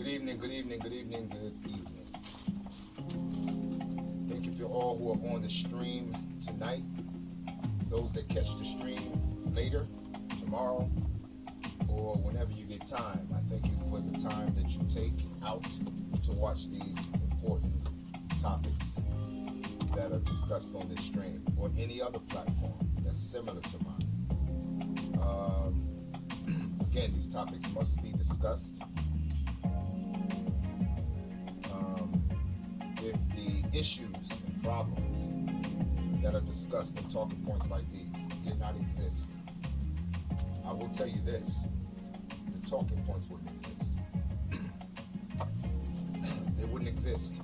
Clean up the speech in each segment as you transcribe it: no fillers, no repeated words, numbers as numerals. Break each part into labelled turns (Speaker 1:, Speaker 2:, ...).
Speaker 1: Good evening, good evening, good evening, good evening. Thank you for all who are on the stream tonight. Those that catch the stream later, tomorrow, or whenever you get time. I thank you for the time that you take out to watch these important topics that are discussed on this stream or any other platform that's similar to mine. Again, these topics must be discussed. If the issues and problems that are discussed in talking points like these did not exist, I will tell you this: the talking points wouldn't exist. They wouldn't exist.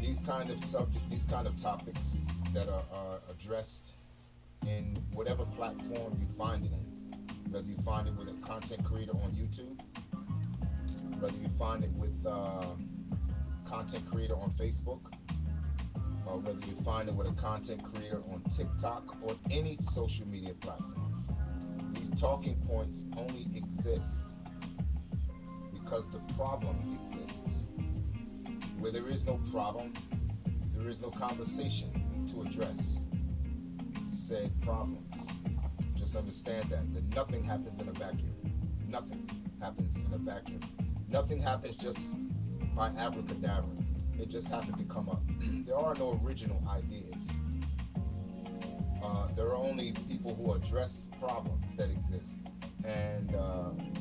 Speaker 1: These kind of subjects, these kind of topics that are addressed in whatever platform you find it in, whether you find it with a content creator on YouTube, whether you find it with content creator on Facebook, or whether you find it with a content creator on TikTok or any social media platform. These talking points only exist because the problem exists. Where there is no problem, there is no conversation to address said problems. Just understand that nothing happens in a vacuum. Nothing happens in a vacuum. Nothing happens just by abracadabra. It just happened to come up. There are no original ideas. There are only people who address problems that exist. And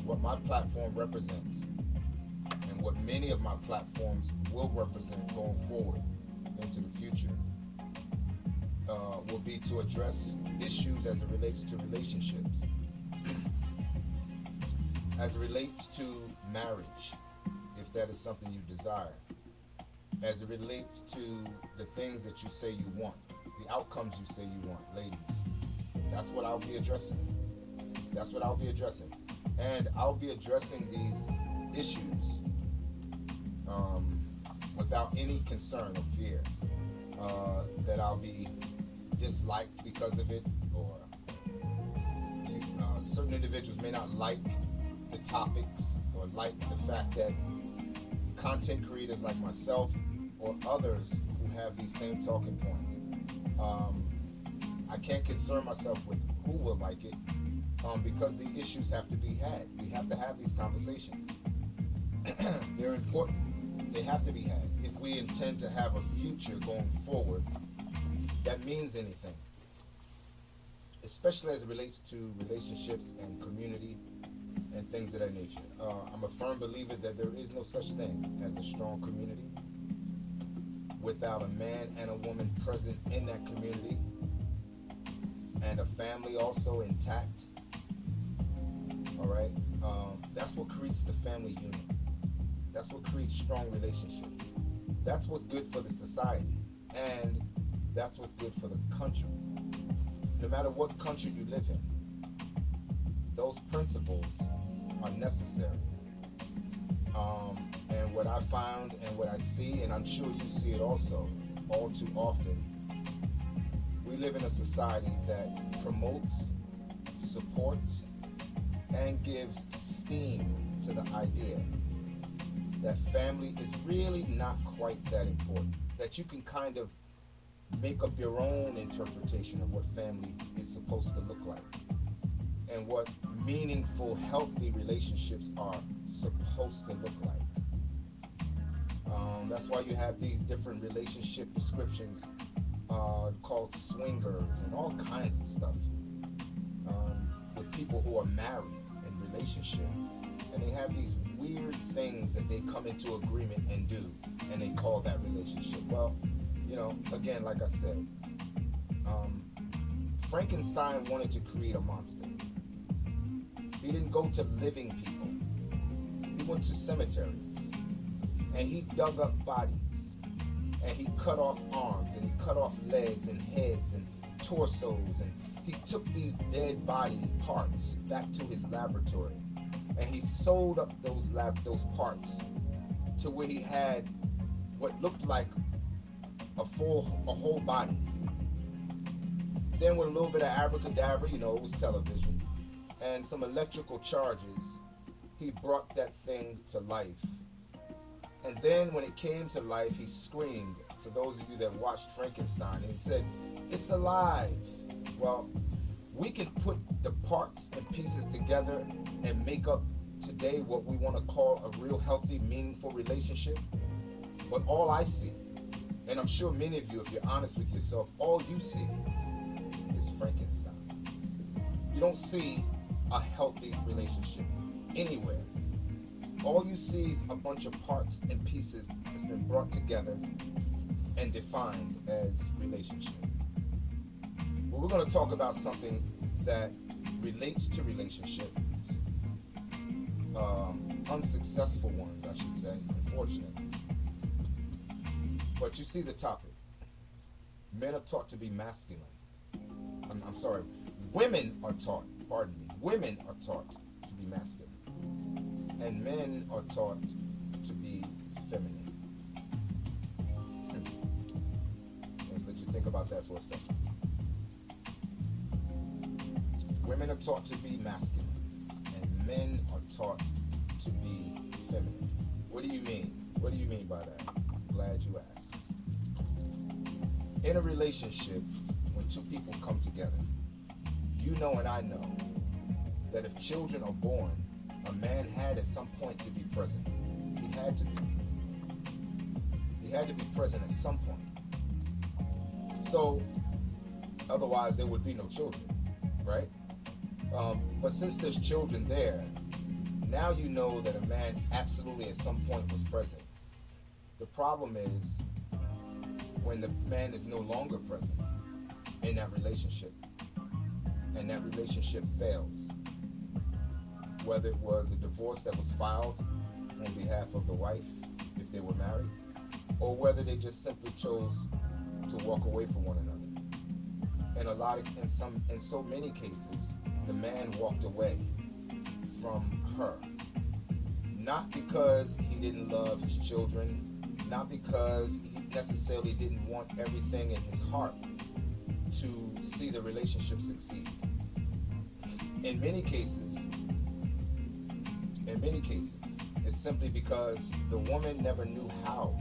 Speaker 1: what my platform represents, and what many of my platforms will represent going forward into the future, will be to address issues as it relates to relationships, as it relates to marriage, if that is something you desire, as it relates to the things that you say you want, the outcomes you say you want, ladies. That's what I'll be addressing. That's what I'll be addressing. And I'll be addressing these issues without any concern or fear that I'll be disliked because of it, or certain individuals may not like the topics or like the fact that content creators like myself or others who have these same talking points. I can't concern myself with who will like it because the issues have to be had. We have to have these conversations. They're important. They have to be had. If we intend to have a future going forward that means anything, especially as it relates to relationships and community and things of that nature. I'm a firm believer that there is no such thing as a strong community without a man and a woman present in that community, and a family also intact. All right, that's what creates the family unit. That's what creates strong relationships. That's what's good for the society, and that's what's good for the country. No matter what country you live in, those principles are necessary. And what I found and what I see, and I'm sure you see it also all too often, we live in a society that promotes, supports, and gives steam to the idea that family is really not quite that important, that you can kind of make up your own interpretation of what family is supposed to look like and what meaningful, healthy relationships are supposed to look like. That's why you have these different relationship descriptions called swingers and all kinds of stuff with people who are married in relationship, and they have these weird things that they come into agreement and do, and they call that relationship. Well, you know, again, like I said, Frankenstein wanted to create a monster. He didn't go to living people. He went to cemeteries, and he dug up bodies, and he cut off arms, and he cut off legs and heads and torsos, and he took these dead body parts back to his laboratory, and he sewed up those parts to where he had what looked like a whole body. Then with a little bit of abracadabra, you know, it was television, and some electrical charges, he brought that thing to life And then when it came to life, he screamed. For those of you that watched Frankenstein, he said, "It's alive." Well, we can put the parts and pieces together and make up today what we want to call a real healthy, meaningful relationship. But all I see, and I'm sure many of you, if you're honest with yourself, all you see is Frankenstein. You don't see a healthy relationship anywhere. All you see is a bunch of parts and pieces that's been brought together and defined as relationship. Well, we're going to talk about something that relates to relationships, unsuccessful ones, I should say, unfortunately. But you see the topic. Men are taught to be masculine. I'm sorry, women are taught, pardon me, women are taught to be masculine. And men are taught to be feminine. Let's let you think about that for a second. Women are taught to be masculine, and men are taught to be feminine. What do you mean? What do you mean by that? I'm glad you asked. In a relationship, when two people come together, you know and I know that if children are born, a man had at some point to be present. He had to be. He had to be present at some point. So, otherwise there would be no children, right? But since there's children there, now you know that a man absolutely at some point was present. The problem is when the man is no longer present in that relationship, and that relationship fails. Whether it was a divorce that was filed on behalf of the wife, if they were married, or whether they just simply chose to walk away from one another. In so many cases, the man walked away from her, not because he didn't love his children, not because he necessarily didn't want everything in his heart to see the relationship succeed. In many cases, it's simply because the woman never knew how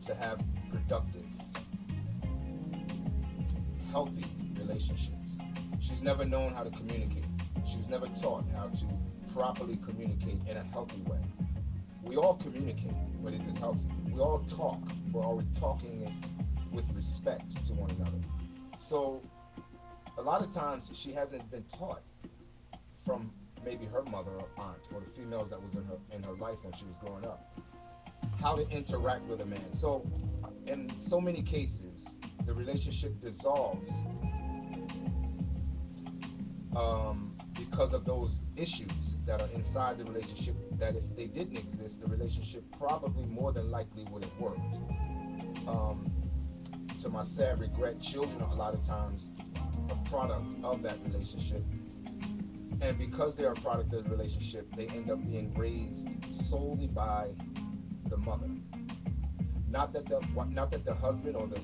Speaker 1: to have productive, healthy relationships. She's never known how to communicate. She was never taught how to properly communicate in a healthy way. We all communicate, but is it healthy? We all talk, but are we talking it with respect to one another? So a lot of times she hasn't been taught from maybe her mother or aunt or the females that was in her life when she was growing up how to interact with a man. So in so many cases the relationship dissolves because of those issues that are inside the relationship, that if they didn't exist, the relationship probably more than likely would have worked. To my sad regret, children are a lot of times a product of that relationship, and because they're a product of the relationship, they end up being raised solely by the mother. Not that the husband or the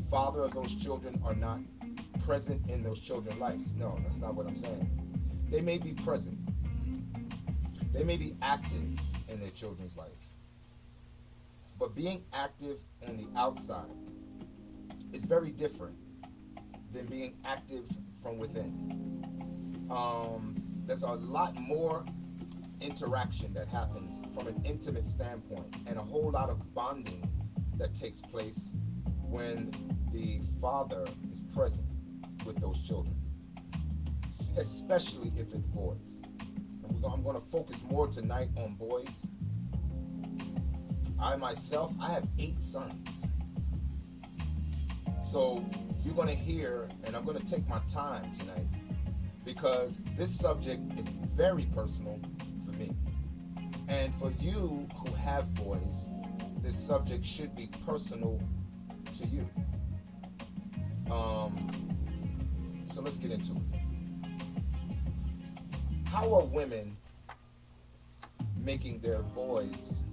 Speaker 1: father of those children are not present in those children's lives. No, that's not what I'm saying. They may be present. They may be active in their children's life. But being active on the outside is very different than being active from within. There's a lot more interaction that happens from an intimate standpoint, and a whole lot of bonding that takes place when the father is present with those children, especially if it's boys. And I'm going to focus more tonight on boys. I myself, I have 8 sons. So you're going to hear, and I'm going to take my time tonight, because this subject is very personal for me. And for you who have boys, this subject should be personal to you. So let's get into it. How are women making their boys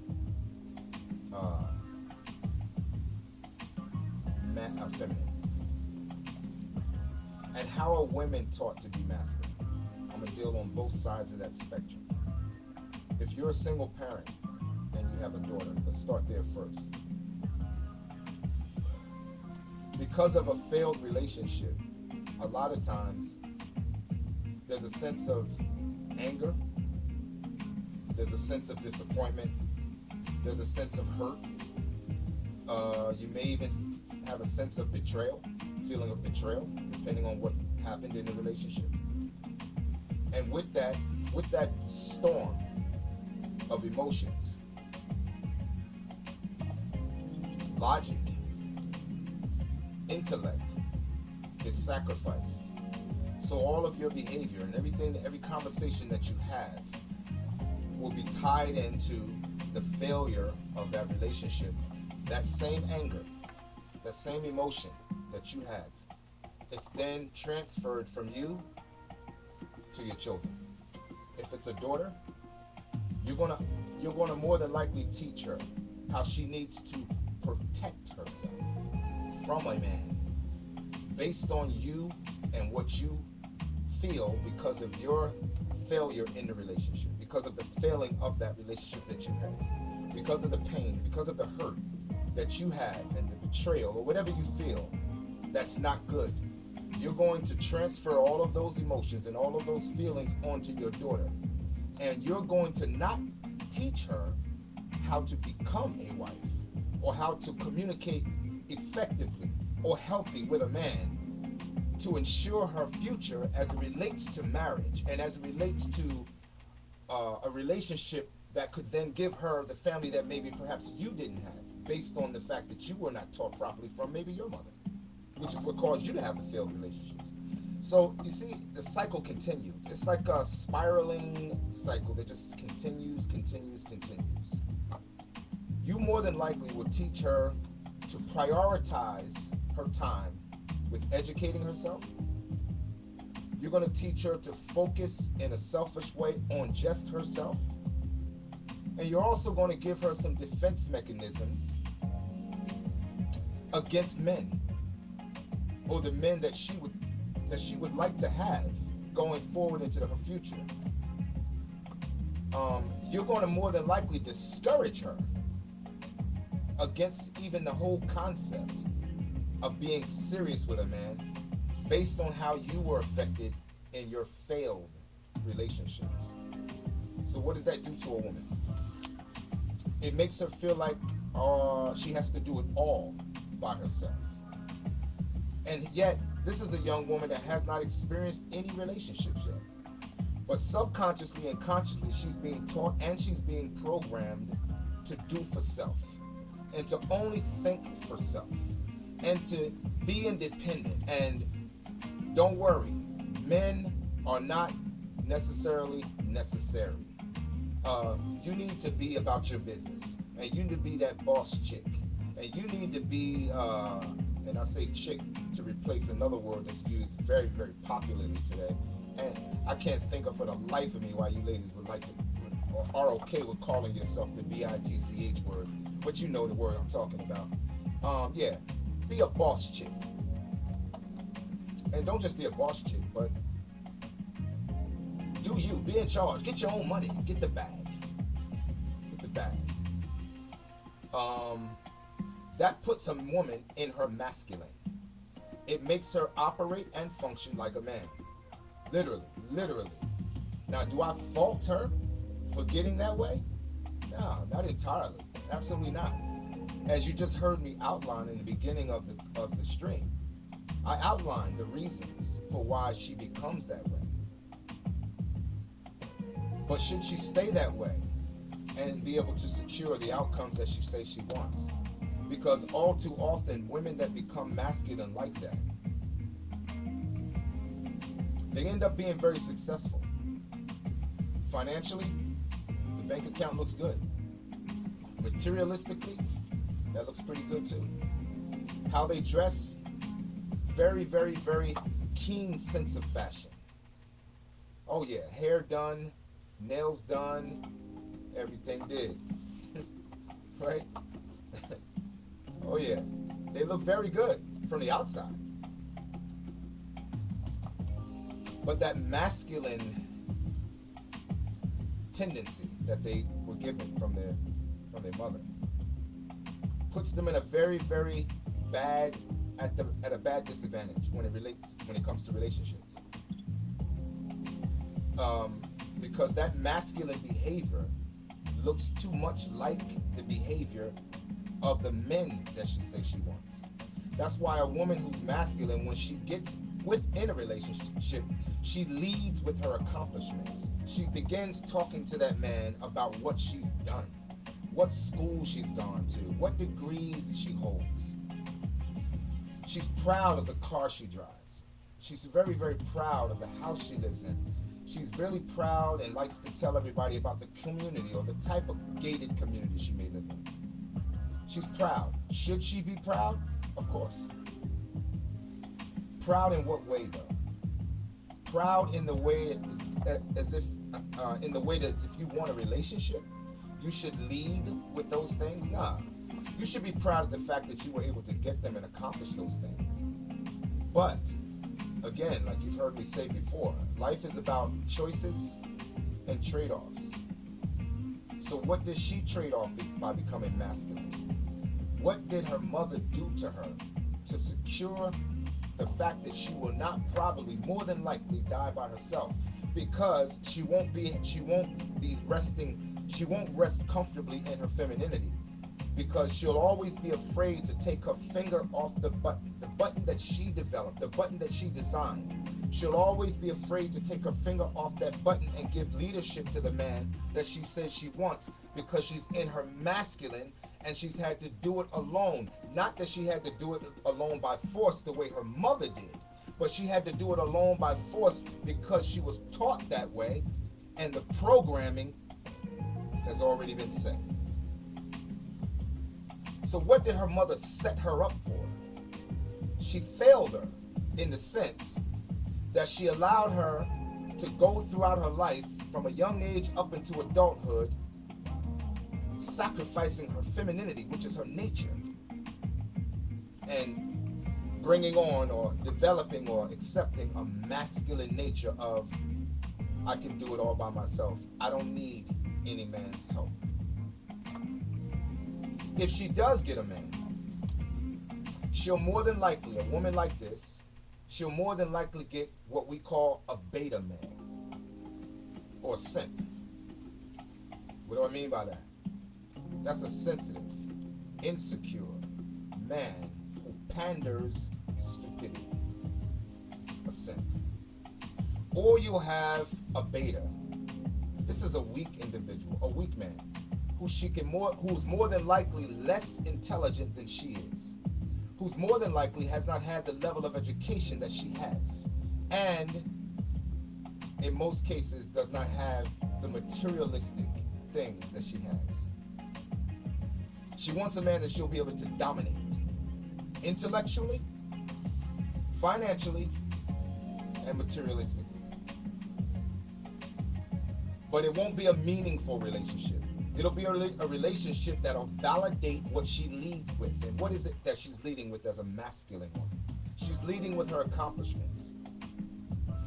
Speaker 1: feminine? And how are women taught to be masculine? I'm going to deal on both sides of that spectrum. If you're a single parent have a daughter. Let's start there first. Because of a failed relationship, a lot of times there's a sense of anger, there's a sense of disappointment, there's a sense of hurt. You may even have a sense of betrayal, feeling of betrayal, depending on what happened in the relationship. And with that storm of emotions, logic, intellect is sacrificed. So all of your behavior and everything, every conversation that you have will be tied into the failure of that relationship. That same anger, that same emotion that you have, it's then transferred from you to your children. If it's a daughter, you're gonna more than likely teach her how she needs to protect herself from a man based on you and what you feel because of your failure in the relationship, because of the failing of that relationship that you had, because of the pain, because of the hurt that you have and the betrayal or whatever you feel that's not good. You're going to transfer all of those emotions and all of those feelings onto your daughter. And you're going to not teach her how to become a wife or how to communicate effectively or healthy with a man to ensure her future as it relates to marriage and as it relates to a relationship that could then give her the family that maybe perhaps you didn't have, based on the fact that you were not taught properly from maybe your mother, which is what caused you to have the failed relationships. So you see, the cycle continues. It's like a spiraling cycle that just continues. You more than likely will teach her to prioritize her time with educating herself. You're going to teach her to focus in a selfish way on just herself. And you're also going to give her some defense mechanisms against men, or the men that she would like to have going forward into her future. You're going to more than likely discourage her against even the whole concept of being serious with a man based on how you were affected in your failed relationships. So what does that do to a woman? It makes her feel like she has to do it all by herself. And yet, this is a young woman that has not experienced any relationships yet. But subconsciously and consciously, she's being taught and she's being programmed to do for self, and to only think for self, and to be independent. And don't worry, men are not necessarily necessary. You need to be about your business, and you need to be that boss chick, and you need to be, and I say chick to replace another word that's used very, very popularly today, and I can't think of for the life of me why you ladies would like to, or are okay with calling yourself the bitch word, but you know the word I'm talking about. Yeah, be a boss chick, and don't just be a boss chick, but do you, be in charge, get your own money, get the bag. That puts a woman in her masculine. It makes her operate and function like a man. Literally. Now, do I fault her for getting that way? No, not entirely. Absolutely not. As you just heard me outline in the beginning of the stream, I outlined the reasons for why she becomes that way. But should she stay that way and be able to secure the outcomes that she says she wants? Because all too often, women that become masculine like that, they end up being very successful. Financially, the bank account looks good. Materialistically, that looks pretty good too. How they dress, very, very, very keen sense of fashion. Oh yeah, hair done, nails done, everything did. Right? Oh yeah, they look very good from the outside. But that masculine tendency that they were given from their from their mother. Puts them in a very, very bad at a bad disadvantage when it comes to relationships. Because that masculine behavior looks too much like the behavior of the men that she says she wants. That's why a woman who's masculine, when she gets within a relationship, she leads with her accomplishments. She begins talking to that man about what she's done, what school she's gone to, what degrees she holds. She's proud of the car she drives. She's very, very proud of the house she lives in. She's really proud and likes to tell everybody about the community or the type of gated community she may live in. She's proud. Should she be proud? Of course. Proud in what way, though? Proud in the way in the way that if you want a relationship, you should lead with those things. Nah. You should be proud of the fact that you were able to get them and accomplish those things. But again, like you've heard me say before, life is about choices and trade-offs. So what does she trade off by becoming masculine? What did her mother do to her to secure the fact that she will not probably, more than likely, die by herself? Because she won't rest comfortably in her femininity. Because she'll always be afraid to take her finger off the button that she developed, the button that she designed. She'll always be afraid to take her finger off that button and give leadership to the man that she says she wants, because she's in her masculine and she's had to do it alone. Not that she had to do it alone by force the way her mother did, but she had to do it alone by force because she was taught that way and the programming has already been set. So what did her mother set her up for? She failed her in the sense that she allowed her to go throughout her life from a young age up into adulthood, sacrificing her femininity, which is her nature, and bringing on or developing or accepting a masculine nature of, I can do it all by myself. I don't need any man's help. If she does get a man, she'll more than likely, a woman like this, she'll more than likely get what we call a beta man or a simp. What do I mean by that? That's a sensitive, insecure man who panders stupidity. A simp. Or you'll have a beta. This is a weak individual, a weak man, who's more than likely less intelligent than she is, who's more than likely has not had the level of education that she has, and in most cases does not have the materialistic things that she has. She wants a man that she'll be able to dominate intellectually, financially, and materialistically. But it won't be a meaningful relationship. It'll be a relationship that'll validate what she leads with. And what is it that she's leading with as a masculine woman? She's leading with her accomplishments.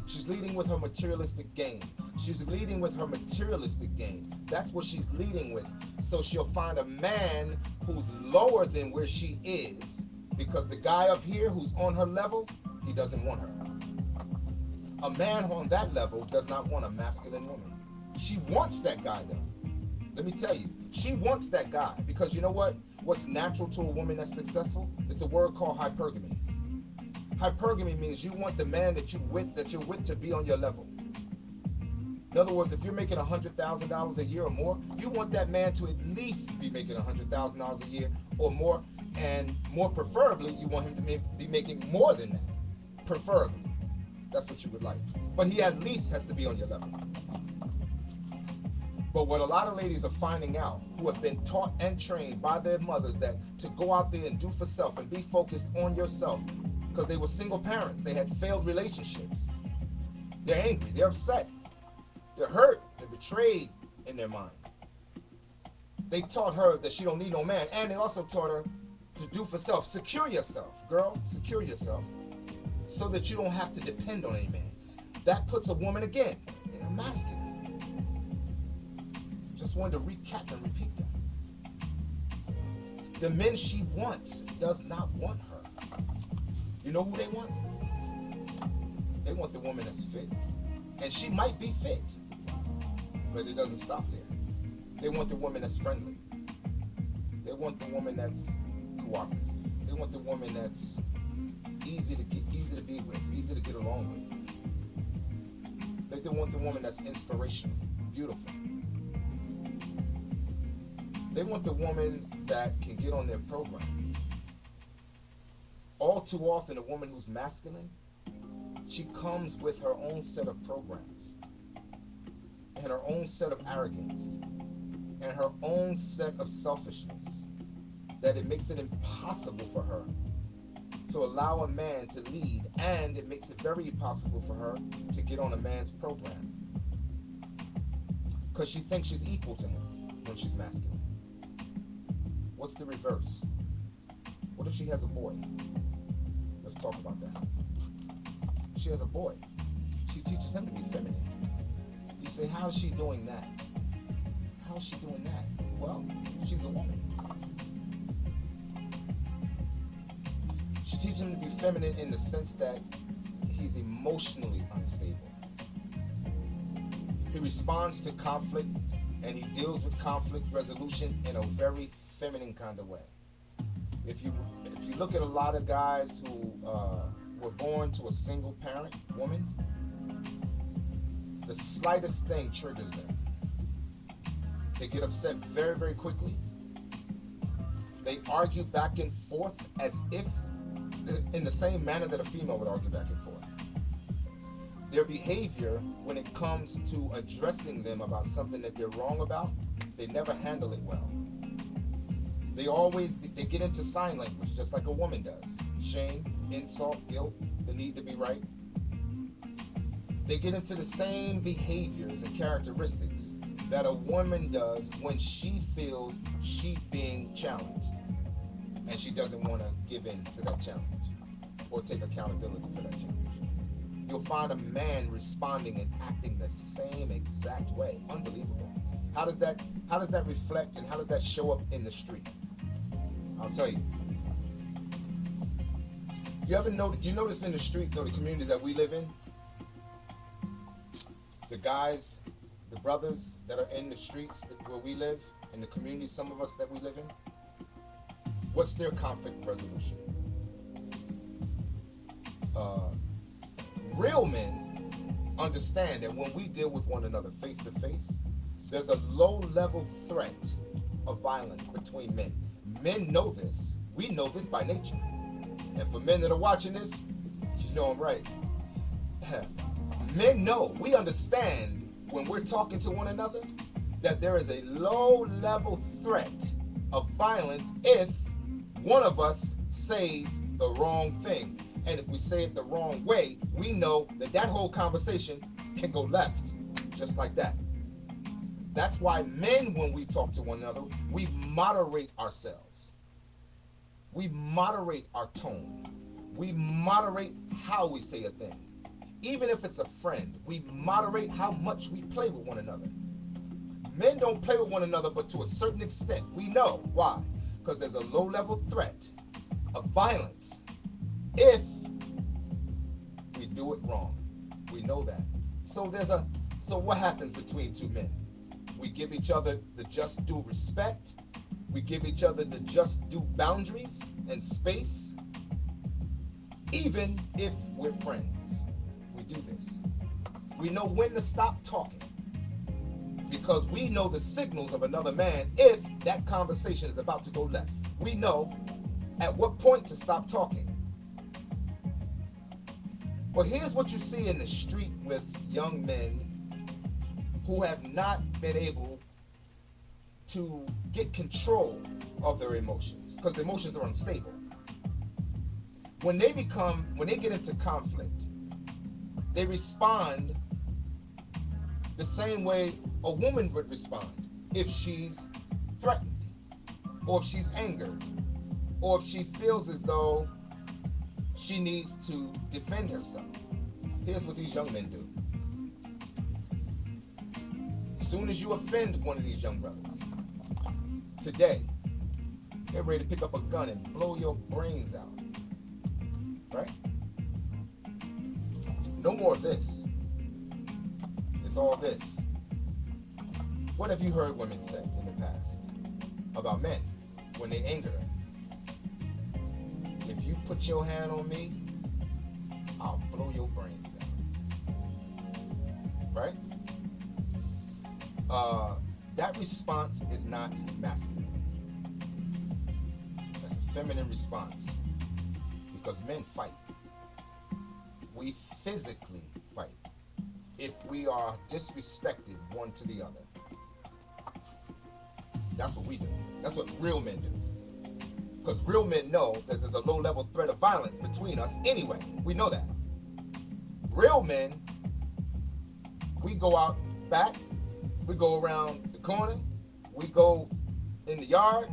Speaker 1: She's leading with her materialistic gain. She's leading with her materialistic gain. That's what she's leading with. So she'll find a man who's lower than where she is, because the guy up here who's on her level, he doesn't want her. A man on that level does not want a masculine woman. She wants that guy though. Let me tell you, she wants that guy, because you know what? What's natural to a woman that's successful? It's a word called hypergamy. Hypergamy means you want the man that you're with to be on your level. In other words, if you're making $100,000 a year or more, you want that man to at least be making $100,000 a year or more, and more preferably, you want him to be making more than that. Preferably. That's what you would like. But he at least has to be on your level. But what a lot of ladies are finding out, who have been taught and trained by their mothers that to go out there and do for self and be focused on yourself, because they were single parents, they had failed relationships. They're angry, they're upset, they're hurt, they're betrayed in their mind. They taught her that she don't need no man, and they also taught her to do for self. Secure yourself, girl, secure yourself, so that you don't have to depend on any man. That puts a woman again in a masculine. Just wanted to recap and repeat that. The men she wants does not want her. You know who they want? They want the woman that's fit. And she might be fit, but it doesn't stop there. They want the woman that's friendly. They want the woman that's cooperative. They want the woman that's easy to be with, easy to get along with. They want the woman that's inspirational, beautiful. They want the woman that can get on their program. All too often, a woman who's masculine, she comes with her own set of programs and her own set of arrogance and her own set of selfishness that it makes it impossible for her to allow a man to lead, and it makes it very impossible for her to get on a man's program because she thinks she's equal to him when she's masculine. What's the reverse? What if she has a boy? Let's talk about that. She has a boy. She teaches him to be feminine. You say, how is she doing that? How is she doing that? Well, she's a woman. She teaches him to be feminine in the sense that he's emotionally unstable. He responds to conflict and he deals with conflict resolution in a very feminine kind of way. If you look at a lot of guys who were born to a single parent woman, the slightest thing triggers them. They get upset very, very quickly. They argue back and forth as if in the same manner that a female would argue back and forth. Their behavior when it comes to addressing them about something that they're wrong about, they never handle it well. They get into sign language just like a woman does. Shame, insult, guilt, the need to be right. They get into the same behaviors and characteristics that a woman does when she feels she's being challenged and she doesn't want to give in to that challenge or take accountability for that challenge. You'll find a man responding and acting the same exact way. Unbelievable. How does that reflect and how does that show up in the street? I'll tell you. You notice in the streets or the communities that we live in, the guys, the brothers that are in the streets where we live, in the communities, some of us that we live in, what's their conflict resolution? Real men understand that when we deal with one another face to face, there's a low-level threat of violence between men. Men know this. We know this by nature. And for men that are watching this, you know I'm right. Men know, we understand when we're talking to one another that there is a low-level threat of violence if one of us says the wrong thing. And if we say it the wrong way, we know that whole conversation can go left, just like that. That's why men, when we talk to one another, we moderate ourselves. We moderate our tone. We moderate how we say a thing. Even if it's a friend, we moderate how much we play with one another. Men don't play with one another, but to a certain extent. We know. Why? Because there's a low-level threat of violence if we do it wrong. We know that. So what happens between two men? We give each other the just due respect. We give each other the just due boundaries and space. Even if we're friends, we do this. We know when to stop talking because we know the signals of another man if that conversation is about to go left. We know at what point to stop talking. But here's what you see in the street with young men who have not been able to get control of their emotions because the emotions are unstable. When they get into conflict, they respond the same way a woman would respond if she's threatened or if she's angered or if she feels as though she needs to defend herself. Here's what these young men do. As soon as you offend one of these young brothers, today, get ready to pick up a gun and blow your brains out. Right? No more of this. It's all this. What have you heard women say in the past about men when they anger them? If you put your hand on me, I'll blow your brains out. Right? That response is not masculine. That's a feminine response. Because men fight. We physically fight if we are disrespected one to the other. That's what we do. That's what real men do. Because real men know that there's a low-level threat of violence between us anyway. We know that. Real men, we go out back, we go around the corner, we go in the yard,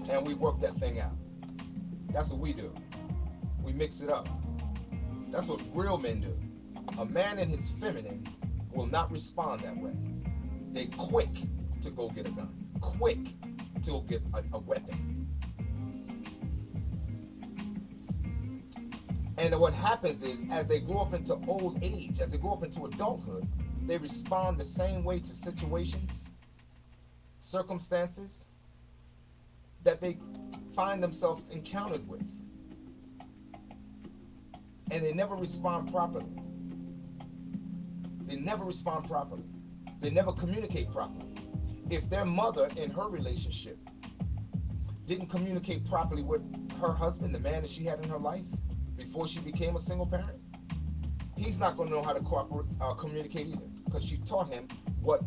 Speaker 1: and we work that thing out. That's what we do. We mix it up. That's what real men do. A man in his feminine will not respond that way. They quick to go get a gun. Quick to go get a weapon. And what happens is, as they grow up into old age, as they grow up into adulthood, they respond the same way to situations, circumstances that they find themselves encountered with. And they never respond properly. They never respond properly. They never communicate properly. If their mother in her relationship didn't communicate properly with her husband, the man that she had in her life, before she became a single parent, he's not going to know how to communicate either, because she taught him what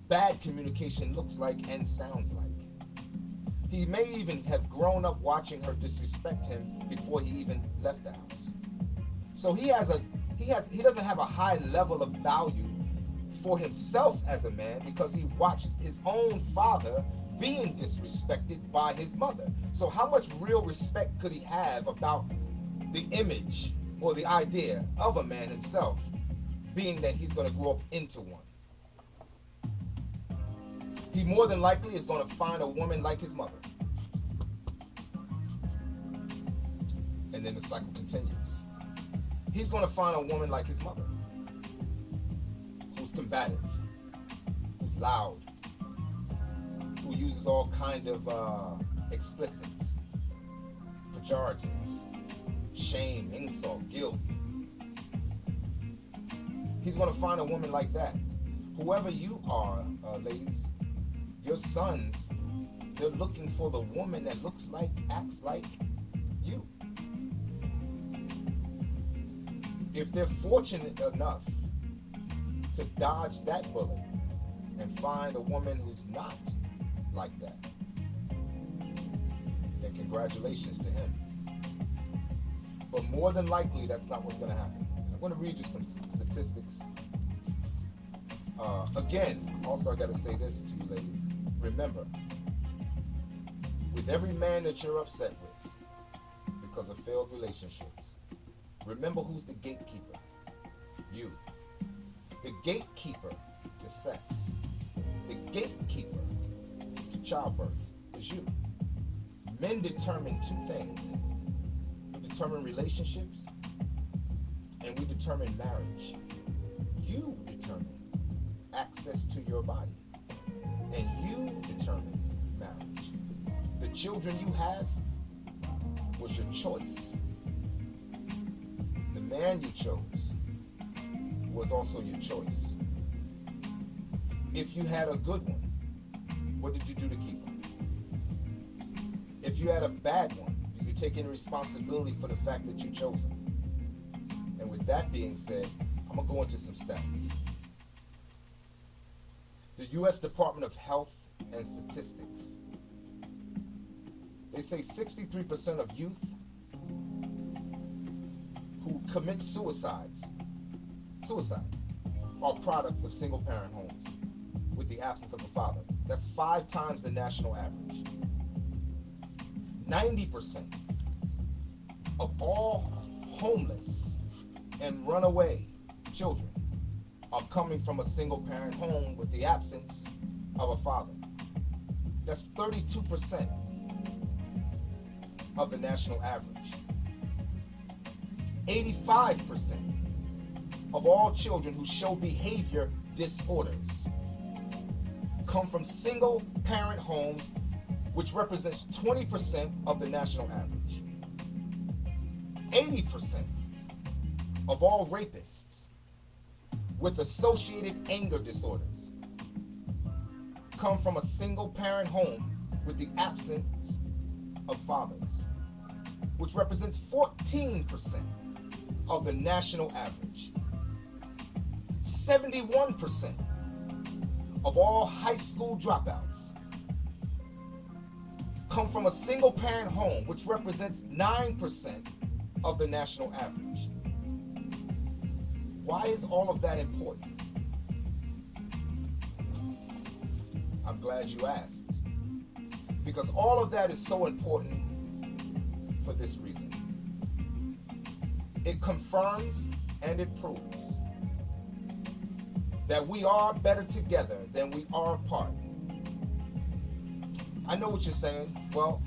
Speaker 1: bad communication looks like and sounds like. He may even have grown up watching her disrespect him before he even left the house. So he doesn't have a high level of value for himself as a man, because he watched his own father being disrespected by his mother. So how much real respect could he have about the image or the idea of a man himself, being that he's going to grow up into one? He more than likely is going to find a woman like his mother. And then the cycle continues. He's going to find a woman like his mother, who's combative, who's loud, who uses all kind of explicits, pejoratives, shame, insult, guilt. He's going to find a woman like that. Whoever you are, ladies, your sons, they're looking for the woman that looks like, acts like you. If they're fortunate enough to dodge that bullet and find a woman who's not like that, then congratulations to him. But more than likely, that's not what's going to happen. I'm going to read you some statistics. Again, also I got to say this to you ladies. Remember, with every man that you're upset with because of failed relationships, remember who's the gatekeeper. You. The gatekeeper to sex, the gatekeeper to childbirth is you. Men determine two things. We determine relationships and we determine marriage. You determine access to your body and you determine marriage. The children you have was your choice. The man you chose was also your choice. If you had a good one, what did you do to keep him? If you had a bad one, do you take any responsibility for the fact that you chose him? And with that being said, I'm going to go into some stats. The U.S. Department of Health and Statistics, they say 63% of youth who commit suicide are products of single-parent homes with the absence of a father. That's 5 times the national average. 90% of all homeless and runaway children are coming from a single-parent home with the absence of a father. That's 32% of the national average. 85% of all children who show behavior disorders come from single parent homes, which represents 20% of the national average. 80% of all rapists with associated anger disorders come from a single parent home with the absence of fathers, which represents 14% of the national average. 71% of all high school dropouts come from a single parent home, which represents 9% of the national average. Why is all of that important? I'm glad you asked. Because all of that is so important for this reason. It confirms and it proves that we are better together than we are apart. I know what you're saying. Well,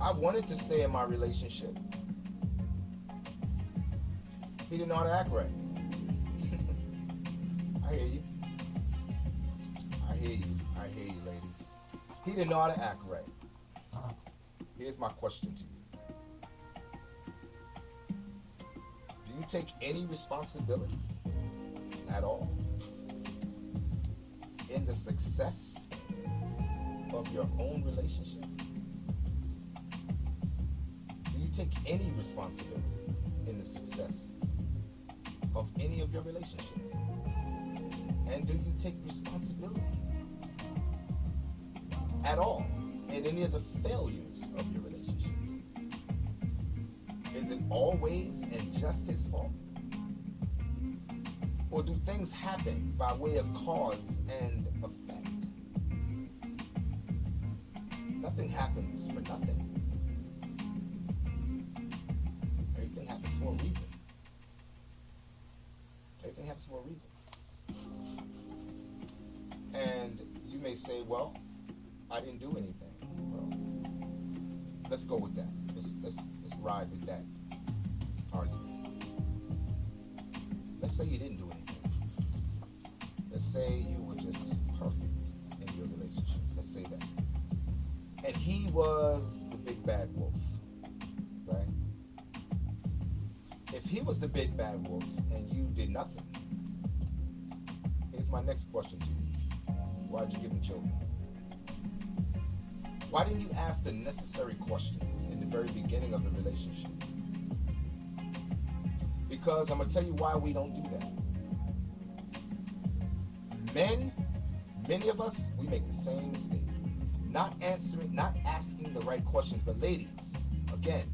Speaker 1: I wanted to stay in my relationship. He didn't know how to act right. I hear you. I hear you. I hear you, ladies. He didn't know how to act right. Here's my question to you. Do you take any responsibility at all in the success of your own relationship? Do you take any responsibility in the success of any of your relationships? And do you take responsibility at all in any of the failures of your relationships? Is it always and just his fault? Or do things happen by way of cause and effect? Nothing happens for nothing. Everything happens for a reason. Everything happens for a reason. And you may say, well, I didn't do anything. Well, let's go with that. Let's ride with that argument. Let's say you didn't do anything. Let's say you were just perfect in your relationship. Let's say that. And he was the big bad wolf, right? If he was the big bad wolf and you did nothing, here's my next question to you. Why'd you give him children? Why didn't you ask the necessary questions in the very beginning of the relationship? Because I'm going to tell you why we don't do that. Men, many of us, we make the same mistake. Not asking the right questions. But ladies, again,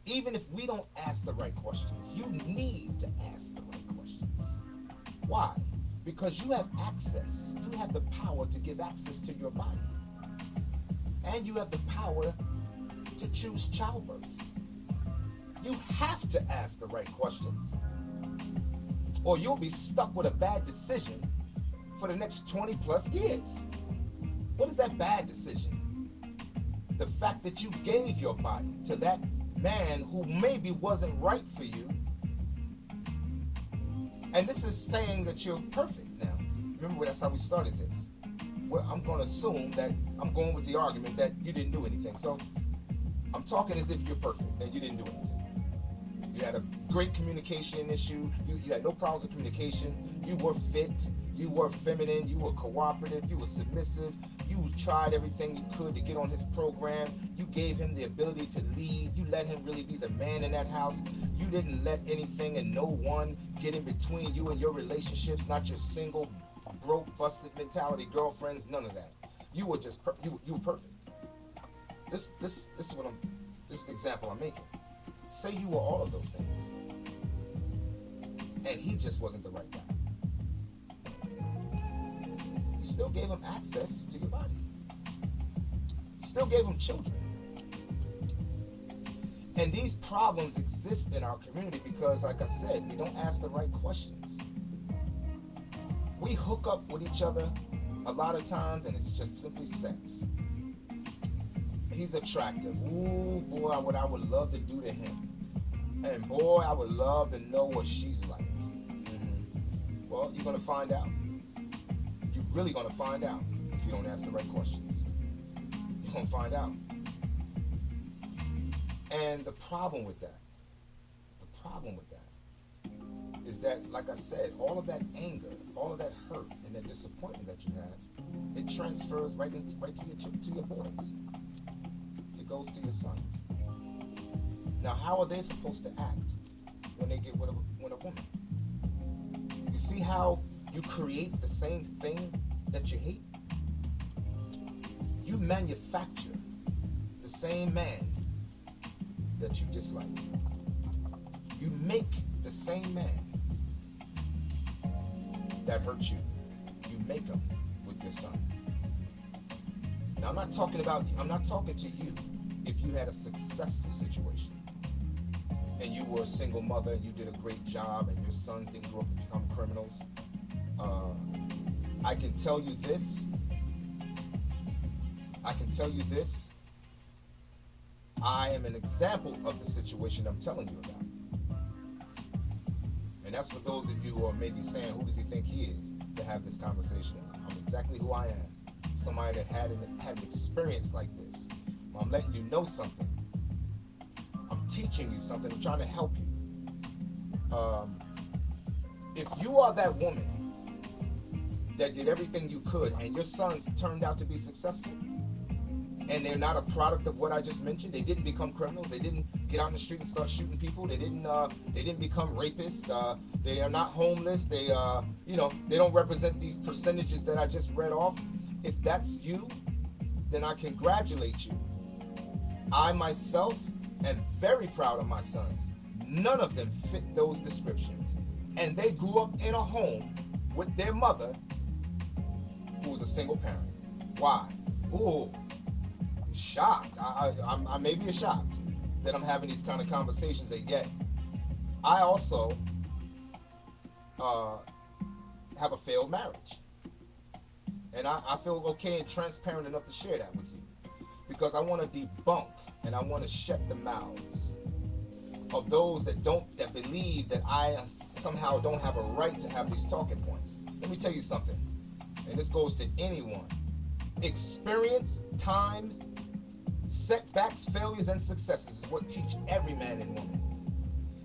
Speaker 1: even if we don't ask the right questions, you need to ask the right questions. Why? Because you have access. You have the power to give access to your body. And you have the power to choose childbirth. You have to ask the right questions, or you'll be stuck with a bad decision for the next 20 plus years. What is that bad decision? The fact that you gave your body to that man who maybe wasn't right for you. And this is saying that you're perfect now. Remember, that's how we started this. Well, I'm going to assume that I'm going with the argument that you didn't do anything. So I'm talking as if you're perfect and you didn't do anything. You had a great communication issue. You had no problems with communication. You were fit. You were feminine. You were cooperative. You were submissive. You tried everything you could to get on his program. You gave him the ability to lead. You let him really be the man in that house. You didn't let anything and no one get in between you and your relationships, not your single, broke, busted mentality, girlfriends, none of that. You were just, you were perfect. This is the example I'm making. Say you were all of those things, and he just wasn't the right guy. You still gave him access to your body. You still gave him children. And these problems exist in our community because, like I said, we don't ask the right questions. We hook up with each other a lot of times, and it's just simply sex. he's attractive. Ooh, boy, what I would love to do to him. And boy, I would love to know what she's like. Well, you're going to find out. You're really going to find out if you don't ask the right questions. You're going to find out. And the problem with that is that, like I said, all of that anger, all of that hurt and that disappointment that you have, it transfers right to your boys. It goes to your sons. Now, how are they supposed to act when they get with a woman? You see how you create the same thing that you hate? You manufacture the same man that you dislike. You make the same man that hurts you. You make him with your son. Now, I'm not talking to you if you had a successful situation and you were a single mother and you did a great job and your sons didn't grow up to become criminals. I can tell you this. I am an example of the situation I'm telling you about. And that's for those of you who are maybe saying, who does he think he is to have this conversation? I'm exactly who I am. Somebody that had an experience like this. I'm letting you know something. I'm teaching you something. I'm trying to help you. If you are that woman that did everything you could and your sons turned out to be successful and they're not a product of what I just mentioned, they didn't become criminals, they didn't get out in the street and start shooting people, they didn't become rapists, they are not homeless, they don't represent these percentages that I just read off. If that's you, then I congratulate you. I myself am very proud of my sons. None of them fit those descriptions. And they grew up in a home with their mother who was a single parent. Why? Ooh, shocked. I may be shocked that I'm having these kind of conversations, and yet I also have a failed marriage. And I feel okay and transparent enough to share that with you, because I want to debunk and I want to shut the mouths of those that believe that I somehow don't have a right to have these talking points. Let me tell you something, and this goes to anyone. Experience, time, setbacks, failures, and successes is what teach every man and woman.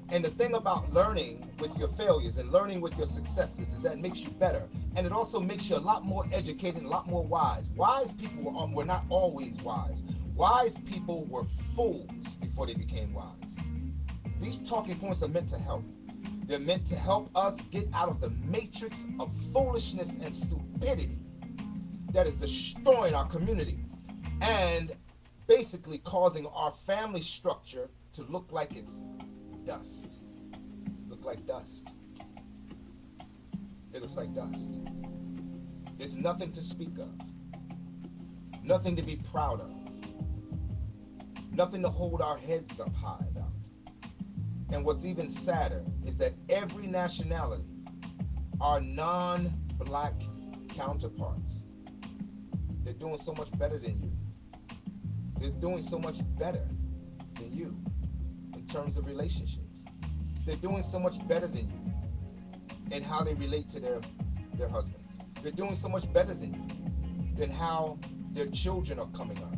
Speaker 1: And the thing about learning with your failures and learning with your successes is that it makes you better. And it also makes you a lot more educated and a lot more wise. Wise people were not always wise. Wise people were fools before they became wise. These talking points are meant to help. They're meant to help us get out of the matrix of foolishness and stupidity that is destroying our community and basically causing our family structure to look like it's dust. Look like dust. It looks like dust. It's nothing to speak of. Nothing to be proud of. Nothing to hold our heads up high about. And what's even sadder is that every nationality, our non-black counterparts, they're doing so much better than you. They're doing so much better than you in terms of relationships. They're doing so much better than you in how they relate to their husbands. They're doing so much better than you than how their children are coming up.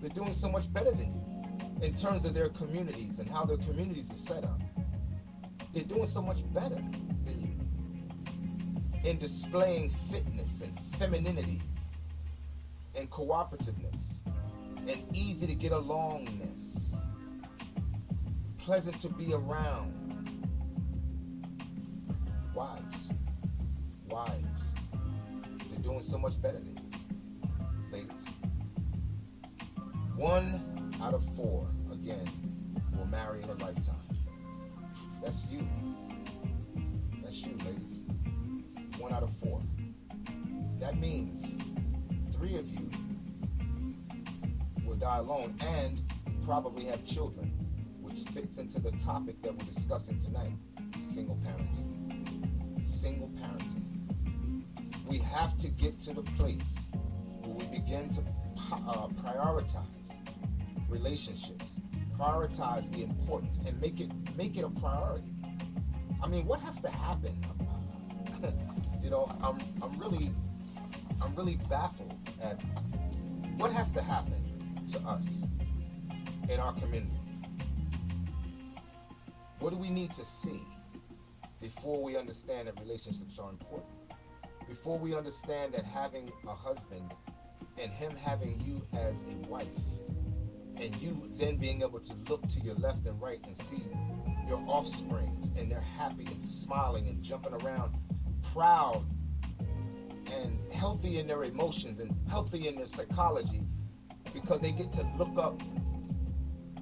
Speaker 1: They're doing so much better than you in terms of their communities and how their communities are set up. They're doing so much better than you in displaying fitness and femininity and cooperativeness and easy to get alongness, pleasant to be around. Wives, they're doing so much better than you, ladies. 1 out of 4, again, will marry in a lifetime. That's you. That's you, ladies. 1 out of 4. That means 3 of you will die alone and probably have children, which fits into the topic that we're discussing tonight, single parenting. Single parenting. We have to get to the place where we begin to prioritize relationships. Prioritize the importance and make it a priority. I mean, what has to happen? I'm really baffled at what has to happen to us in our community. What do we need to see before we understand that relationships are important? Before we understand that having a husband and him having you as a wife, and you then being able to look to your left and right and see your offsprings, and they're happy and smiling and jumping around, proud and healthy in their emotions and healthy in their psychology, because they get to look up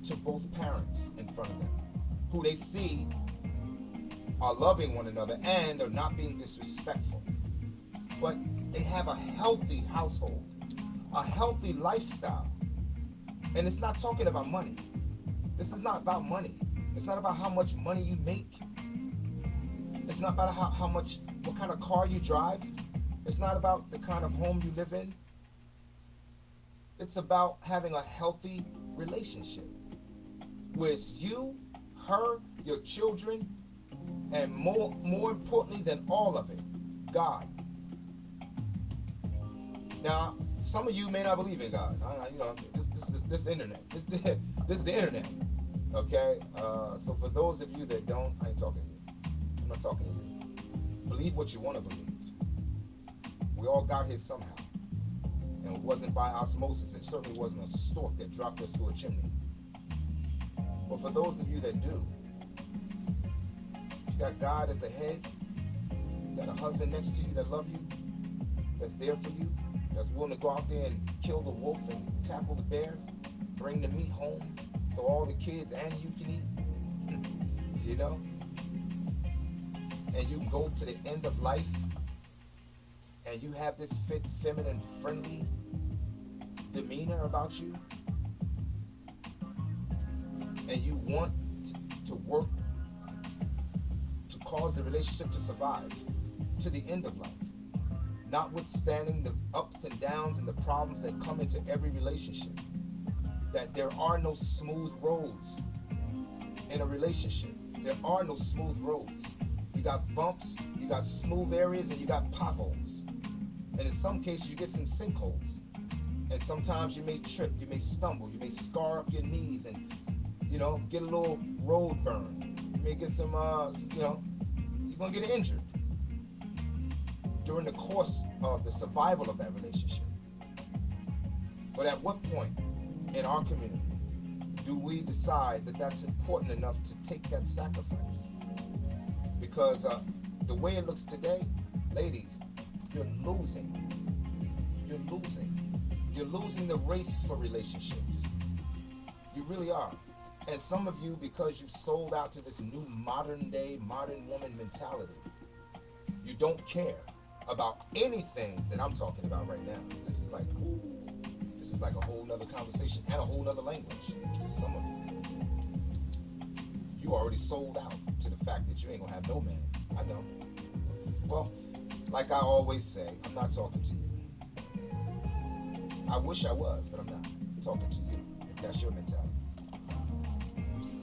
Speaker 1: to both parents in front of them, who they see are loving one another and are not being disrespectful. But they have a healthy household, a healthy lifestyle. And it's not talking about money. This is not about money. It's not about how much money you make. It's not about what kind of car you drive. It's not about the kind of home you live in. It's about having a healthy relationship where it's you, her, your children, and more importantly than all of it, God. Now, some of you may not believe in God. This internet. This is the internet. Okay? So for those of you that don't, I ain't talking to you. I'm not talking to you. Believe what you want to believe. We all got here somehow. And it wasn't by osmosis. It certainly wasn't a stork that dropped us through a chimney. But for those of you that do, you got God as the head, you got a husband next to you that loves you, that's there for you, that's willing to go out there and kill the wolf and tackle the bear, bring the meat home so all the kids and you can eat, you know? And you can go to the end of life and you have this fit, feminine, friendly demeanor about you, and you want to work to cause the relationship to survive to the end of life, notwithstanding the ups and downs and the problems that come into every relationship, that there are no smooth roads in a relationship. There are no smooth roads. You got bumps, you got smooth areas, and you got potholes. And in some cases, you get some sinkholes. And sometimes you may trip, you may stumble, you may scar up your knees and, get a little road burn. You may get some, you're going to get injured during the course of the survival of that relationship. But at what point in our community do we decide that that's important enough to take that sacrifice? Because the way it looks today, ladies, you're losing. You're losing. You're losing the race for relationships. You really are. And some of you, because you've sold out to this new modern day, modern woman mentality, you don't care about anything that I'm talking about right now. This is like a whole nother conversation and a whole nother language to some of you. You already sold out to the fact that you ain't gonna have no man. I know. Well, like I always say, I'm not talking to you. I wish I was, but I'm not. I'm talking to you, if that's your mentality.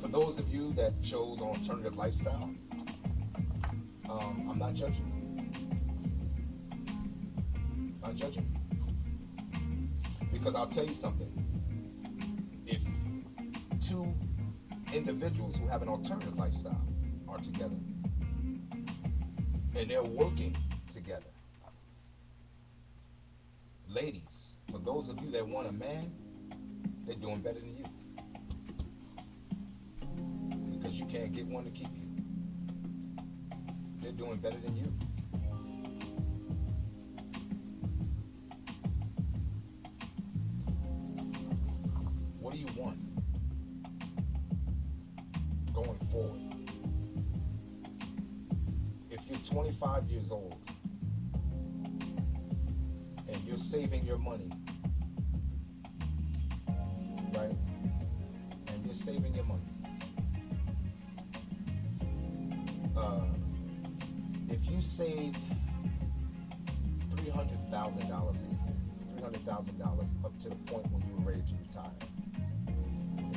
Speaker 1: For those of you that chose an alternative lifestyle, I'm not judging you. I'm not judging you. Because I'll tell you something. If two individuals who have an alternative lifestyle are together, and they're working together, ladies, for those of you that want a man, they're doing better than you. Because you can't get one to keep you. They're doing better than you. What do you want going forward? If you're 25 years old and you're saving your money, right? And you're saving your money. If you saved $300,000 a year, $300,000 up to the point when you were ready to retire,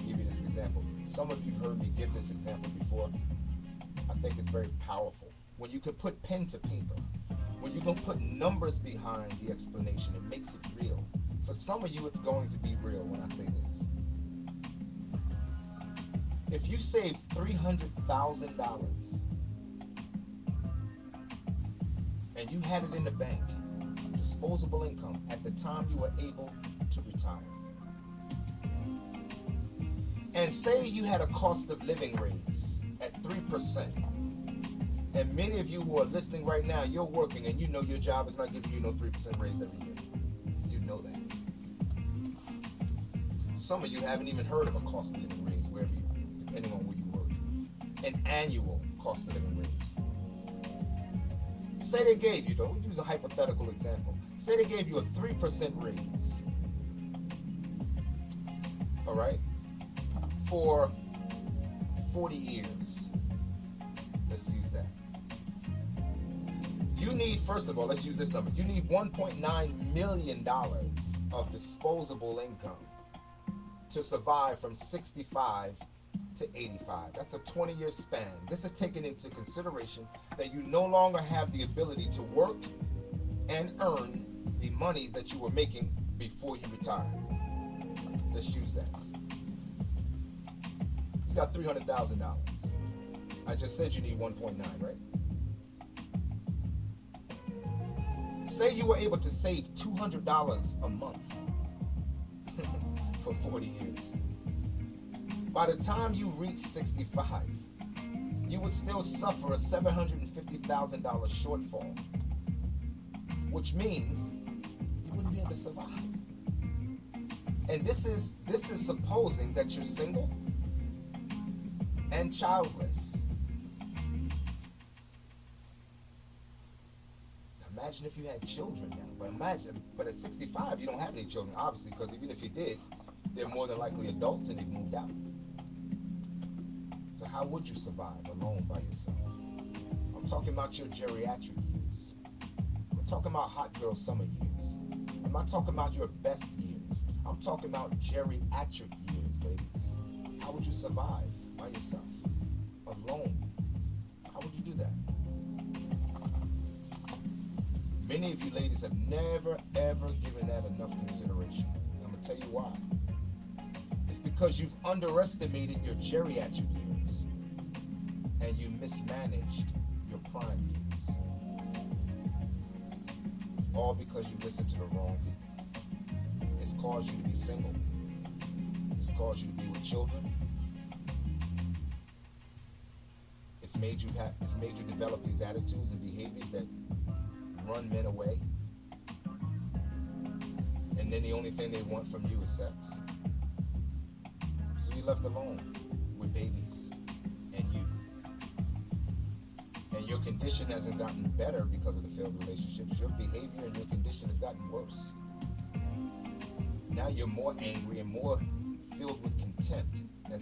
Speaker 1: give you this example. Some of you heard me give this example before. I think it's very powerful. When you can put pen to paper, when you can put numbers behind the explanation, it makes it real. For some of you, it's going to be real when I say this. If you saved $300,000 and you had it in the bank, disposable income, at the time you were able to retire, and say you had a cost of living raise at 3%, and many of you who are listening right now, you're working and you know your job is not giving you no 3% raise every year. You know that. Some of you haven't even heard of a cost of living raise wherever you, depending on where you work. An annual cost of living raise. Say they gave you, though, we'll use a hypothetical example. Say they gave you a 3% raise. All right? For 40 years. Let's use that. You need, first of all, let's use this number. You need $1.9 million of disposable income to survive from 65 to 85. That's a 20-year span. This is taking into consideration that you no longer have the ability to work and earn the money that you were making before you retired. Let's use that. You got $300,000. I just said you need 1.9, right? Say you were able to save $200 a month for 40 years. By the time you reach 65, you would still suffer a $750,000 shortfall, which means you wouldn't be able to survive. And this is supposing that you're single and childless. Imagine if you had children now. But at 65, you don't have any children, obviously, because even if you did, they're more than likely adults and they've moved out. So how would you survive alone by yourself? I'm talking about your geriatric years. I'm talking about hot girl summer years. I'm not talking about your best years. I'm talking about geriatric years, ladies. How would you survive by yourself, alone? How would you do that? Many of you ladies have never, ever given that enough consideration. And I'm going to tell you why. It's because you've underestimated your geriatric years and you mismanaged your prime years. All because you listened to the wrong people. It's caused you to be single. It's caused you to be with children. It's made you develop these attitudes and behaviors that run men away, and then the only thing they want from you is sex. So you're left alone with babies and you. And your condition hasn't gotten better because of the failed relationships. Your behavior and your condition has gotten worse. Now you're more angry and more filled with contempt when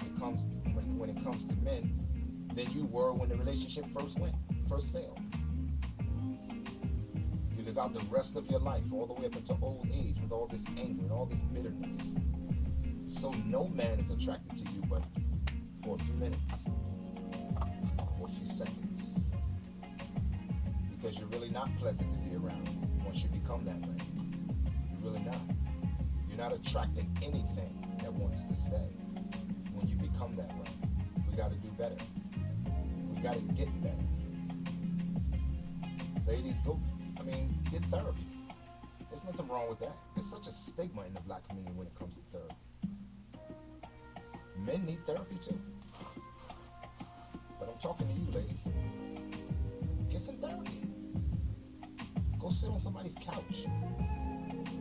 Speaker 1: it comes to men than you were when the relationship first failed. Live out the rest of your life, all the way up into old age, with all this anger and all this bitterness. So no man is attracted to you but for a few minutes, for a few seconds. Because you're really not pleasant to be around once you become that way. You're really not. You're not attracting anything that wants to stay when you become that way. We got to do better. We got to get better. Ladies, get therapy. There's nothing wrong with that. There's such a stigma in the black community when it comes to therapy. Men need therapy too. But I'm talking to you, ladies. Get some therapy. Go sit on somebody's couch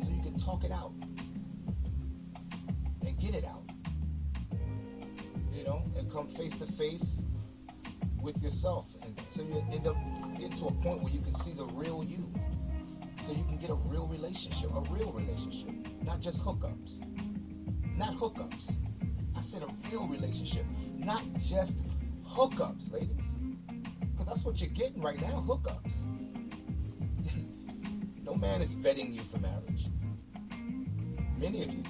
Speaker 1: so you can talk it out and get it out. And come face to face with yourself until you end up getting to a point where you can see the real you. So you can get a real relationship, not just hookups. Not hookups. I said a real relationship, not just hookups, ladies. Because that's what you're getting right now, hookups. No man is vetting you for marriage. Many of you,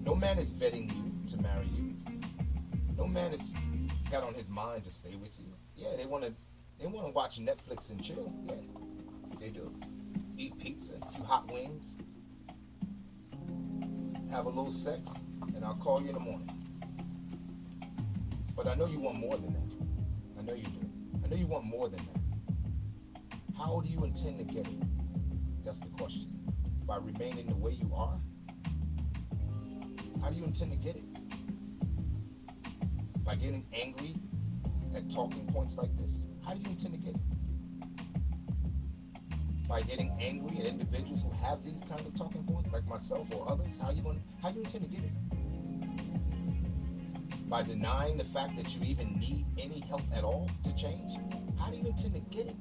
Speaker 1: no man is vetting you to marry you. No man has got on his mind to stay with you. Yeah, they wanna watch Netflix and chill. Yeah, they do. Eat pizza, a few hot wings, have a little sex, and I'll call you in the morning. But I know you want more than that. I know you do. I know you want more than that. How do you intend to get it? That's the question. By remaining the way you are? How do you intend to get it? By getting angry at talking points like this? How do you intend to get it? By getting angry at individuals who have these kind of talking points, like myself or others? How you intend to get it? By denying the fact that you even need any help at all to change? How do you intend to get it?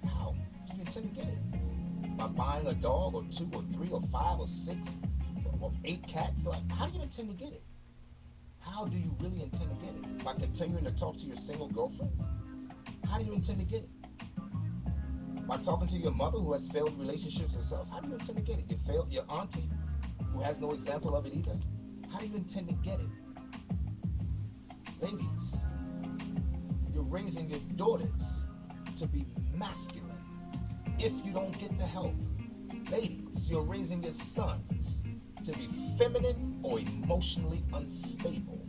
Speaker 1: How do you intend to get it? By buying a dog or 2 or 3 or 5 or 6 or 8 cats? Like, how do you intend to get it? How do you really intend to get it? By continuing to talk to your single girlfriends? How do you intend to get it? By talking to your mother who has failed relationships herself? How do you intend to get it? Your auntie who has no example of it either? How do you intend to get it? Ladies, you're raising your daughters to be masculine if you don't get the help. Ladies, you're raising your sons to be feminine or emotionally unstable.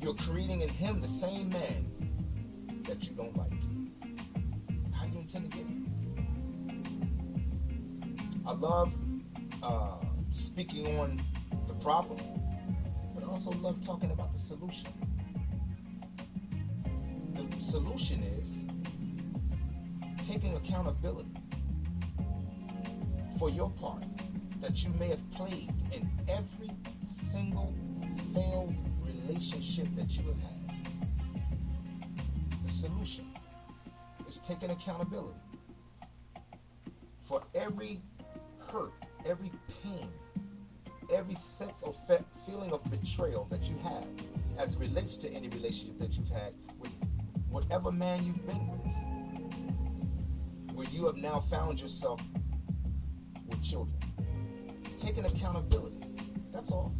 Speaker 1: You're creating in him the same man that you don't like. How do you intend to get it? I love speaking on the problem, but I also love talking about the solution. The solution is taking accountability for your part that you may have played in every single failed relationship that you have had. The solution is taking accountability for every hurt, every pain, every sense of feeling of betrayal that you have as it relates to any relationship that you've had with whatever man you've been with, where you have now found yourself with children. Taking accountability, that's all,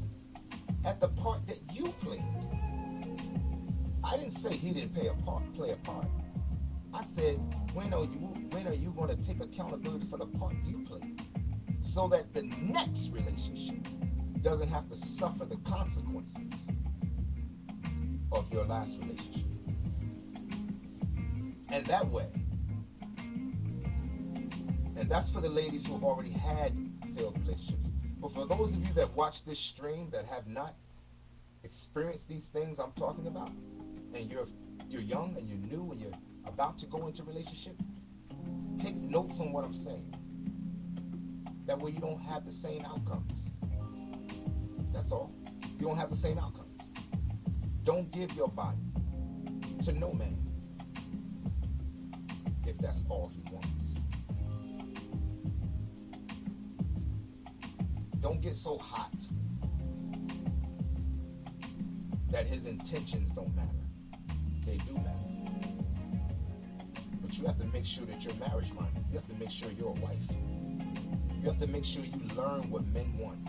Speaker 1: at the part that you played. I didn't say he didn't play a part. I said, when are you going to take accountability for the part you played, so that the next relationship doesn't have to suffer the consequences of your last relationship. And that way, and that's for the ladies who have already had failed relationships. But for those of you that watch this stream that have not experienced these things I'm talking about, and you're young and you're new and you're about to go into a relationship, take notes on what I'm saying. That way you don't have the same outcomes. That's all. You don't have the same outcomes. Don't give your body to no man if that's all he wants. Don't get so hot that his intentions don't matter. They do matter. But you have to make sure that you're marriage minded. You have to make sure you're a wife. You have to make sure you learn what men want.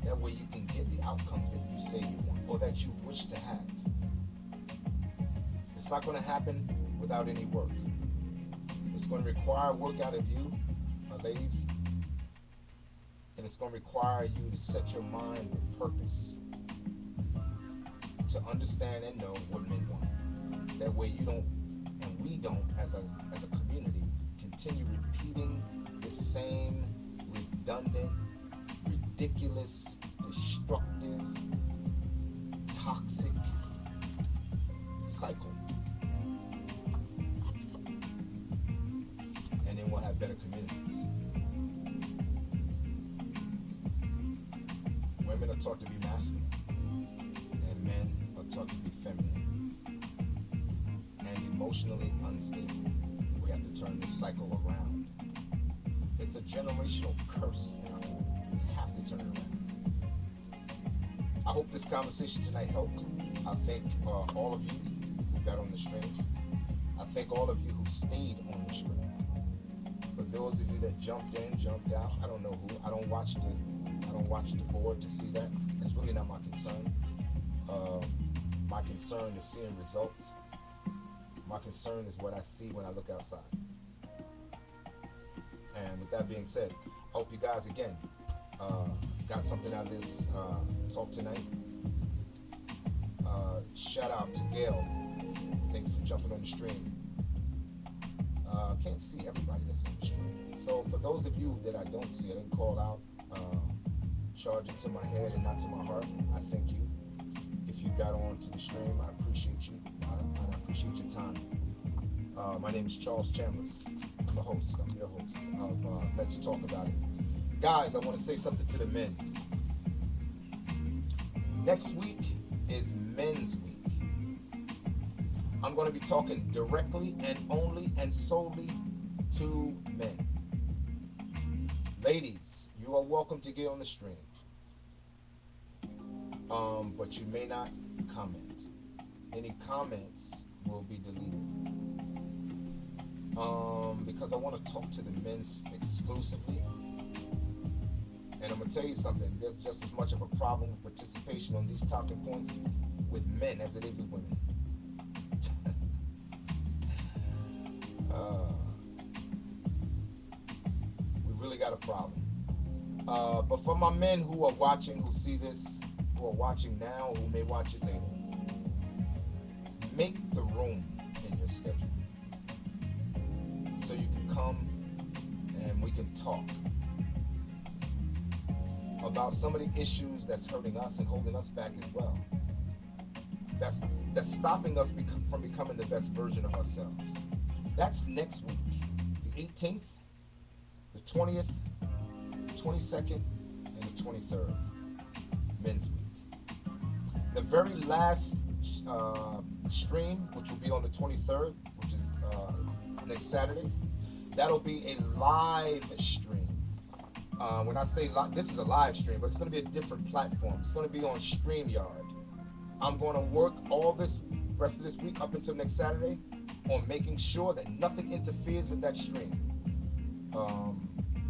Speaker 1: That way you can get the outcomes that you say you want or that you wish to have. It's not going to happen without any work. It's going to require work out of you, ladies. And it's going to require you to set your mind with purpose to understand and know what men want. That way you don't, and we don't, as a community, continue repeating the same redundant, ridiculous, destructive, toxic cycle. And then we'll have better communities. Women are taught to be masculine, and men are taught to be feminine and emotionally unstable. We have to turn this cycle around. It's a generational curse in our community. We have to turn it around. I hope this conversation tonight helped. I thank all of you who got on the stream. I thank all of you who stayed on the stream. For those of you that jumped in, jumped out, I don't know who. I don't watch the don't watch the board to see that. It's really not my concern. My concern is seeing results. My concern is what I see when I look outside. And with that being said, I hope you guys again got something out of this talk tonight. Shout out to Gail. Thank you for jumping on the stream. Can't see everybody that's on the stream. So for those of you that I don't see, I didn't call out, charge it to my head and not to my heart. I thank you. If you got on to the stream, I appreciate you. I appreciate your time. My name is Charles Chambliss. I'm the host. I'm your host of Let's Talk About It. Guys, I want to say something to the men. Next week is Men's Week. I'm going to be talking directly and only and solely to men. Ladies, you are welcome to get on the stream. But you may not comment. Any comments will be deleted. Because I want to talk to the men exclusively. And I'm going to tell you something. There's just as much of a problem with participation on these talking points with men as it is with women. We really got a problem. But for my men who are watching, who see this, who are watching now, who may watch it later, make the room in your schedule so you can come and we can talk about some of the issues that's hurting us and holding us back as well. That's stopping us from becoming the best version of ourselves. That's next week, the 18th, the 20th, the 22nd, and the 23rd, Men's Week. The very last stream, which will be on the 23rd, which is next Saturday, that'll be a live stream. When I say live, this is a live stream, but it's going to be a different platform. It's going to be on StreamYard. I'm going to work all this rest of this week up until next Saturday on making sure that nothing interferes with that stream,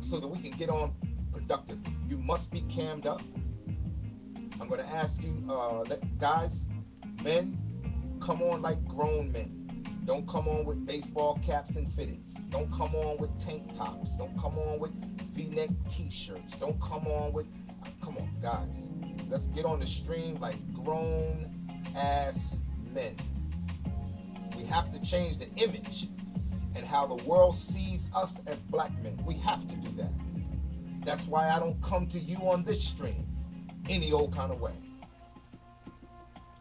Speaker 1: so that we can get on productively. You must be cammed up. I'm going to ask you, guys, men, come on like grown men. Don't come on with baseball caps and fitteds. Don't come on with tank tops. Don't come on with V-neck t-shirts. Don't come on with, come on, guys. Let's get on the stream like grown-ass men. We have to change the image and how the world sees us as black men. We have to do that. That's why I don't come to you on this stream any old kind of way.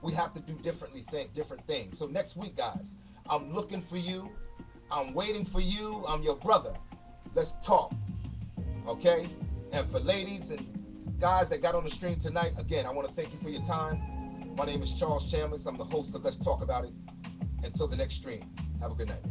Speaker 1: We have to do different things. So next week, guys, I'm looking for you. I'm waiting for you. I'm your brother. Let's talk. Okay? And for ladies and guys that got on the stream tonight, again, I want to thank you for your time. My name is Charles Chambliss. I'm the host of Let's Talk About It. Until the next stream, have a good night.